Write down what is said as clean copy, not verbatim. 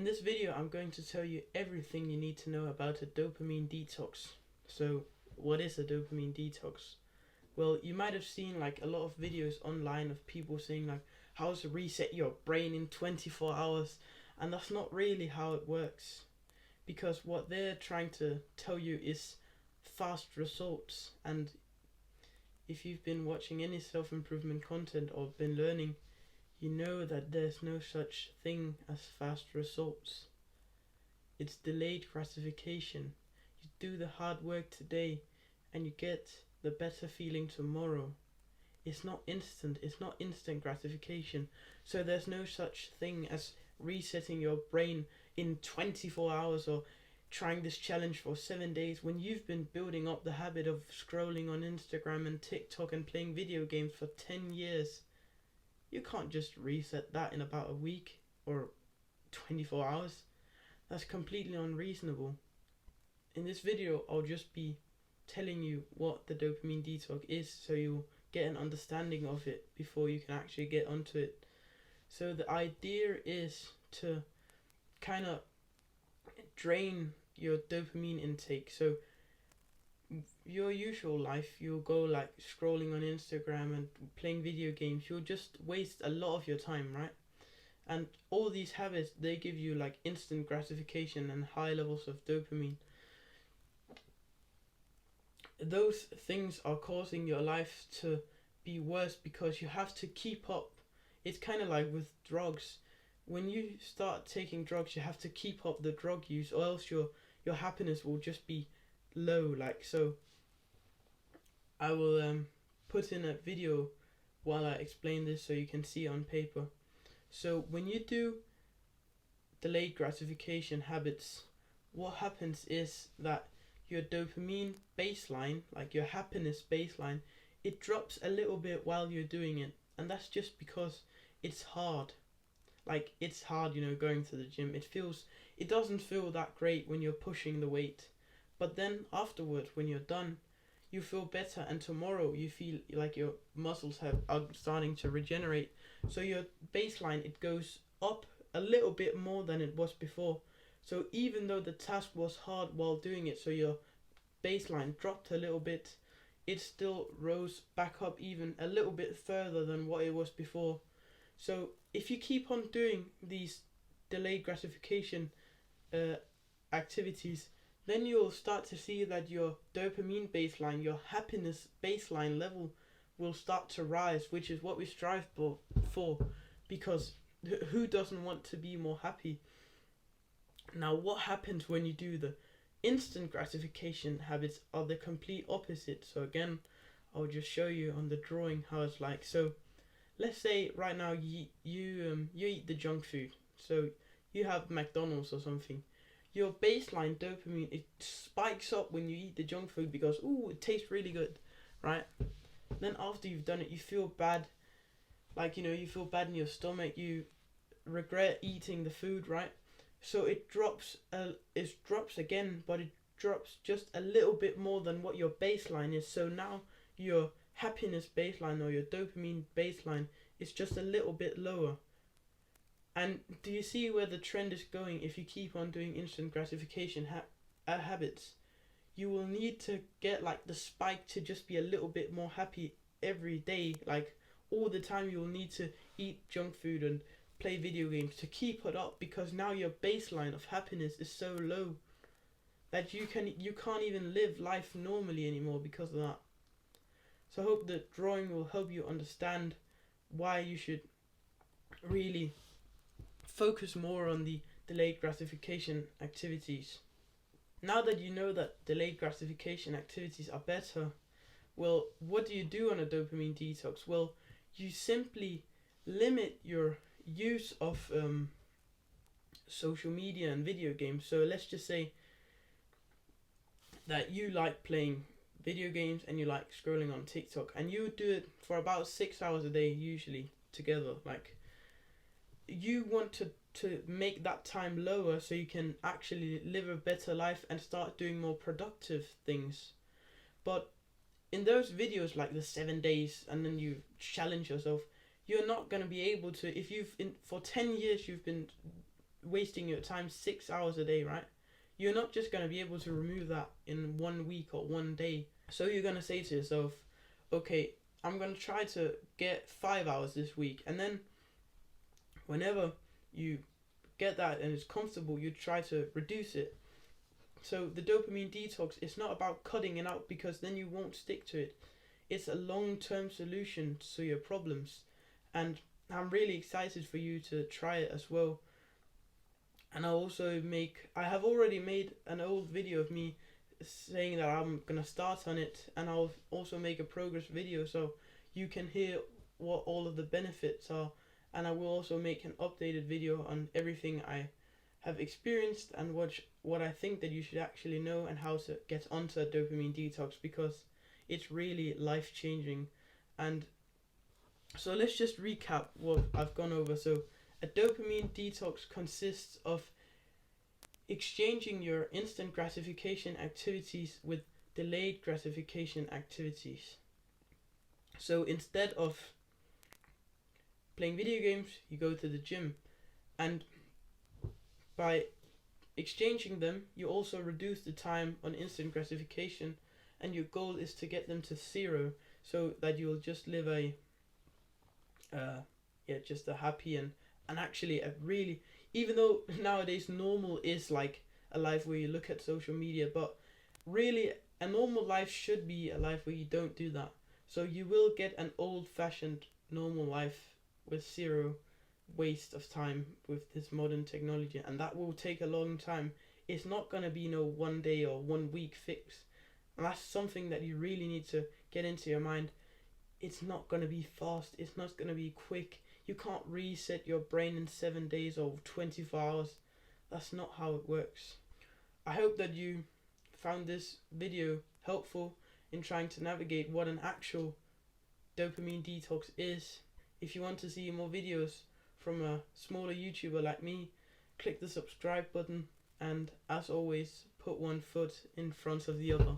this video, I'm going to tell you everything you need to know about a dopamine detox. So, what is a dopamine detox? Well, you might have seen like a lot of videos online of people saying like how to reset your brain in 24 hours, and that's not really how it works. Because what they're trying to tell you is fast results, and if you've been watching any self-improvement content or been learning, you know that there's no such thing as fast results. It's delayed gratification. You do the hard work today and you get the better feeling tomorrow. It's not instant gratification. So there's no such thing as resetting your brain in 24 hours or trying this challenge for 7 days when you've been building up the habit of scrolling on Instagram and TikTok and playing video games for 10 years. You can't just reset that in about a week or 24 hours. That's completely unreasonable. In this video, I'll just be telling you what the dopamine detox is so you'll get an understanding of it before you can actually get onto it. So the idea is to kind of drain your dopamine intake. So your usual life, you'll go like scrolling on Instagram and playing video games, you'll just waste a lot of your time, right? And all these habits, they give you like instant gratification and high levels of dopamine. Those things are causing your life to be worse because you have to keep up. It's kind of like with drugs. When you start taking drugs, you have to keep up the drug use, or else your happiness will just be low. Like so, I will put in a video while I explain this so you can see on paper. So when you do delayed gratification habits, what happens is that your dopamine baseline, like your happiness baseline, it drops a little bit while you're doing it. And that's just because it's hard. Like it's hard, going to the gym. It doesn't feel that great when you're pushing the weight. But then afterwards, when you're done, you feel better, and tomorrow you feel like your muscles are starting to regenerate. So your baseline, it goes up a little bit more than it was before. So even though the task was hard while doing it, so your baseline dropped a little bit, it still rose back up even a little bit further than what it was before. So if you keep on doing these delayed gratification activities, then you'll start to see that your dopamine baseline, your happiness baseline level will start to rise, which is what we strive for, because who doesn't want to be more happy? Now, what happens when you do the instant gratification habits are the complete opposite. So again, I'll just show you on the drawing how it's like. So let's say right now you eat the junk food. So you have McDonald's or something. Your baseline dopamine, it spikes up when you eat the junk food because it tastes really good, right? Then after you've done it, you feel bad, like you feel bad in your stomach. You regret eating the food, right? So it drops again, but it drops just a little bit more than what your baseline is. So now your happiness baseline or your dopamine baseline is just a little bit lower. And do you see where the trend is going? If you keep on doing instant gratification habits, you will need to get like the spike to just be a little bit more happy every day. Like all the time you will need to eat junk food and play video games to keep it up, because now your baseline of happiness is so low that you can't even live life normally anymore because of that. So I hope the drawing will help you understand why you should really focus more on the delayed gratification activities. Now that you know that delayed gratification activities are better, well, what do you do on a dopamine detox? Well, you simply limit your use of social media and video games. So let's just say that you like playing video games and you like scrolling on TikTok, and you do it for about 6 hours a day usually together. Like you want to make that time lower so you can actually live a better life and start doing more productive things. But in those videos, like the 7 days, and then you challenge yourself, you're not going to be able to, if for 10 years you've been wasting your time 6 hours a day, right? You're not just going to be able to remove that in 1 week or 1 day. So you're going to say to yourself, okay, I'm going to try to get 5 hours this week. And then whenever you get that and it's comfortable, you try to reduce it. So the dopamine detox, it's not about cutting it out, because then you won't stick to it. It's a long-term solution to your problems. And I'm really excited for you to try it as well. And I have already made an old video of me saying that I'm gonna start on it, and I'll also make a progress video so you can hear what all of the benefits are. And I will also make an updated video on everything I have experienced and what I think that you should actually know, and how to get onto a dopamine detox, because it's really life changing. And so let's just recap what I've gone over. So a dopamine detox consists of exchanging your instant gratification activities with delayed gratification activities. So instead of playing video games, you go to the gym, and by exchanging them, you also reduce the time on instant gratification, and your goal is to get them to 0, so that you'll just live just a happy and actually a really, even though nowadays normal is like a life where you look at social media, but really a normal life should be a life where you don't do that. So you will get an old-fashioned normal life with 0 waste of time with this modern technology, and that will take a long time. It's not going to be no 1 day or 1 week fix, and that's something that you really need to get into your mind. It's not going to be fast, it's not going to be quick. You can't reset your brain in 7 days or 24 hours. That's not how it works. I hope that you found this video helpful in trying to navigate what an actual dopamine detox is. If you want to see more videos from a smaller YouTuber like me, click the subscribe button, and as always, put one foot in front of the other.